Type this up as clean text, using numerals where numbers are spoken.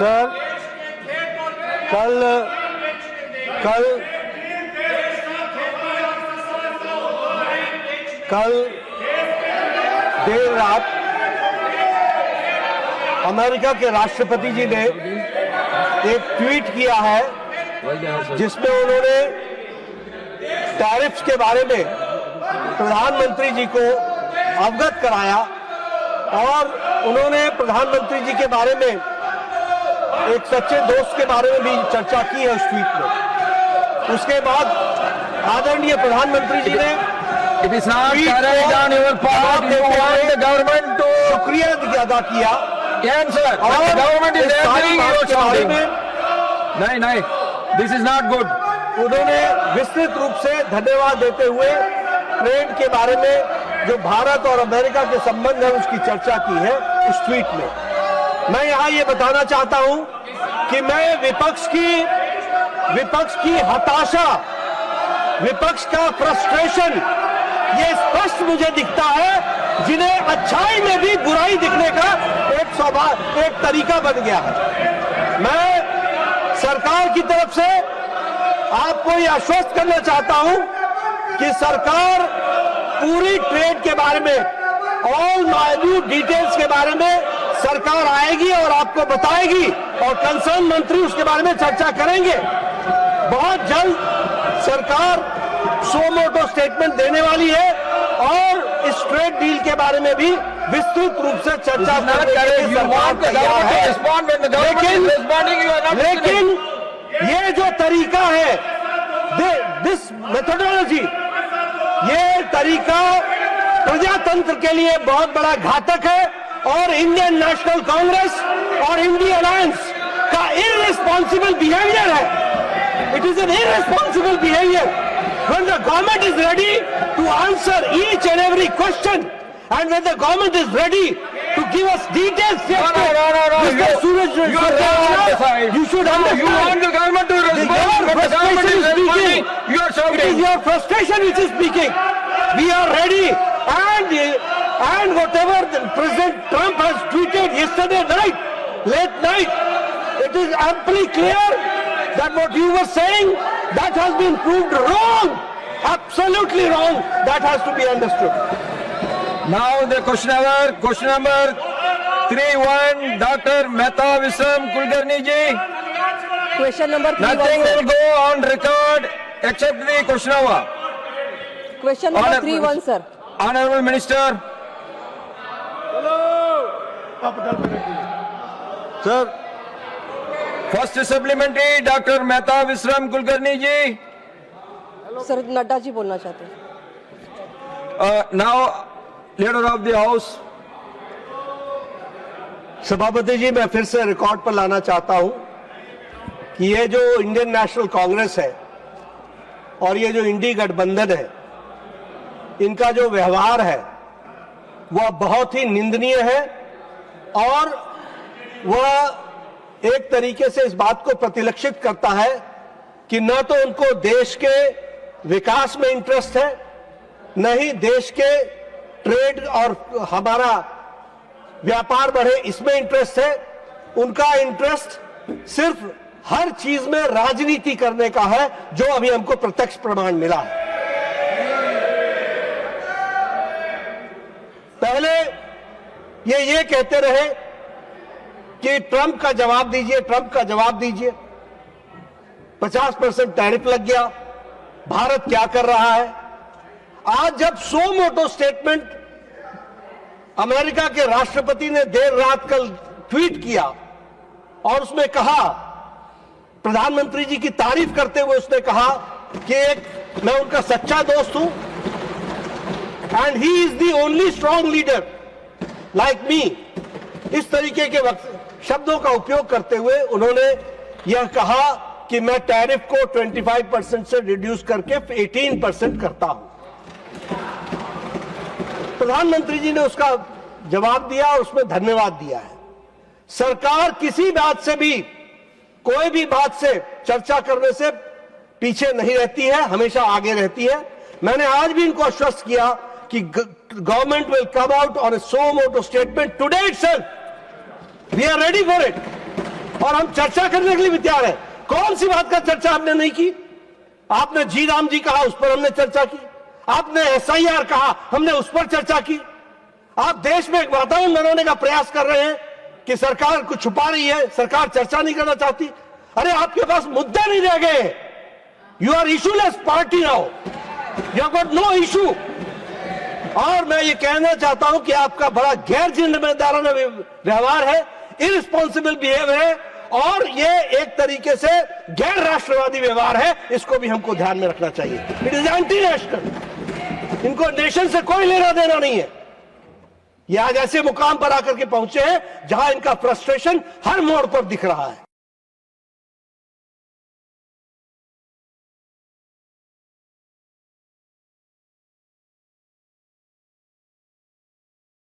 Sir, कल देर रात America के राष्ट्रपति जी ने एक ट्वीट किया है जिसमें उन्होंने टैरिफ्स के बारे में प्रधानमंत्री जी को अवगत कराया और उन्होंने प्रधानमंत्री जी के बारे में एक सच्चे दोस्त के बारे में भी चर्चा की है उस ट्वीट में। उसके बाद आदरणीय प्रधानमंत्री जी ने शुक्रिया अदा किया नहीं, दिस इज नॉट गुड। उन्होंने विस्तृत रूप से धन्यवाद देते हुए ट्रेड के बारे में जो भारत और अमेरिका के संबंध है उसकी चर्चा की है उस ट्वीट में। मैं यहां ये बताना चाहता हूं कि मैं विपक्ष की हताशा, विपक्ष का फ्रस्ट्रेशन ये स्पष्ट मुझे दिखता है, जिन्हें अच्छाई में भी बुराई दिखने का एक तरीका बन गया है। मैं सरकार की तरफ से आपको यह आश्वस्त करना चाहता हूं कि सरकार पूरी ट्रेड के बारे में, ऑल माइन्यूट डिटेल्स के बारे में सरकार आएगी और आपको बताएगी और कंसर्न मंत्री उसके बारे में चर्चा करेंगे। बहुत जल्द सरकार सो मोटो स्टेटमेंट देने वाली है और इस ट्रेड डील के बारे में भी विस्तृत रूप से चर्चा लेकिन ये जो तरीका है, दिस मेथोडोलॉजी, ये तरीका प्रजातंत्र के लिए बहुत बड़ा घातक है और इंडियन नेशनल कांग्रेस और इंडिया अलायंस का इररिस्पॉन्सिबल बिहेवियर है। It is an irresponsible behaviour when the government is ready to answer each and every question and when the government is ready to give us details. Mr. Suraj, you should understand. You want the government to respond, but the government is responding. You are shouting. It is your frustration which is speaking. We are ready, and whatever President Trump has tweeted yesterday night, late night, it is amply clear that what you were saying, that has been proved wrong, absolutely wrong. That has to be understood. Now the question number 31, Dr. Mehta Visram Kulkarni ji. Question number 31. Nothing will go on record except the question hour. Question number 31, sir. Honorable Minister. Sir. First supplementary, Dr. Mehta Visram Kulkarni ji. Sir Nadda ji बोलना चाहते हैं। Now, leader of the house. सभापति जी, मैं फिर से record पर लाना चाहता हूं कि ये जो इंडियन नेशनल कांग्रेस है और ये जो इंडी गठबंधन है, इनका जो व्यवहार है वह बहुत ही निंदनीय है और वह एक तरीके से इस बात को प्रतिलक्षित करता है कि न तो उनको देश के विकास में इंटरेस्ट है, न ही देश के ट्रेड और हमारा व्यापार बढ़े इसमें इंटरेस्ट है। उनका इंटरेस्ट सिर्फ हर चीज में राजनीति करने का है, जो अभी हमको प्रत्यक्ष प्रमाण मिला है। पहले ये कहते रहे कि ट्रंप का जवाब दीजिए, ट्रंप का जवाब दीजिए। 50% टैरिफ लग गया, भारत क्या कर रहा है। आज जब सो मोटो स्टेटमेंट अमेरिका के राष्ट्रपति ने देर रात कल ट्वीट किया और उसमें कहा, प्रधानमंत्री जी की तारीफ करते हुए उसने कहा कि मैं उनका सच्चा दोस्त हूं and he is the only strong leader like me, इस तरीके के शब्दों का उपयोग करते हुए उन्होंने यह कहा कि मैं टैरिफ को 25% से रिड्यूस करके 18% करता हूं। प्रधानमंत्री जी ने उसका जवाब दिया और उसमें धन्यवाद दिया है। सरकार किसी बात से भी, कोई भी बात से चर्चा करने से पीछे नहीं रहती है, हमेशा आगे रहती है। मैंने आज भी इनको आश्वस्त किया कि government will come out on a suo motu statement today itself. We are ready for it और हम चर्चा करने के लिए भी तैयार हैं। कौन सी बात का चर्चा हमने नहीं की? आपने जी राम जी कहा, उस पर हमने चर्चा की। आपने SIR कहा, हमने उस पर चर्चा की। आप देश में एक वातावरण बनाने का प्रयास कर रहे हैं कि सरकार कुछ छुपा रही है, सरकार चर्चा नहीं करना चाहती। अरे आपके पास मुद्दे नहीं रह गए। You are issueless party now, you have got no issue. और मैं ये कहना चाहता हूं कि आपका बड़ा गैर जिम्मेदाराना व्यवहार है, इररिस्पॉन्सिबल बिहेवियर है, और ये एक तरीके से गैर राष्ट्रवादी व्यवहार है। इसको भी हमको ध्यान में रखना चाहिए। It is anti national. इनको नेशन से कोई लेना देना नहीं है। ये आज ऐसे मुकाम पर आकर के पहुंचे हैं जहां इनका फ्रस्ट्रेशन हर मोड़ पर दिख रहा है।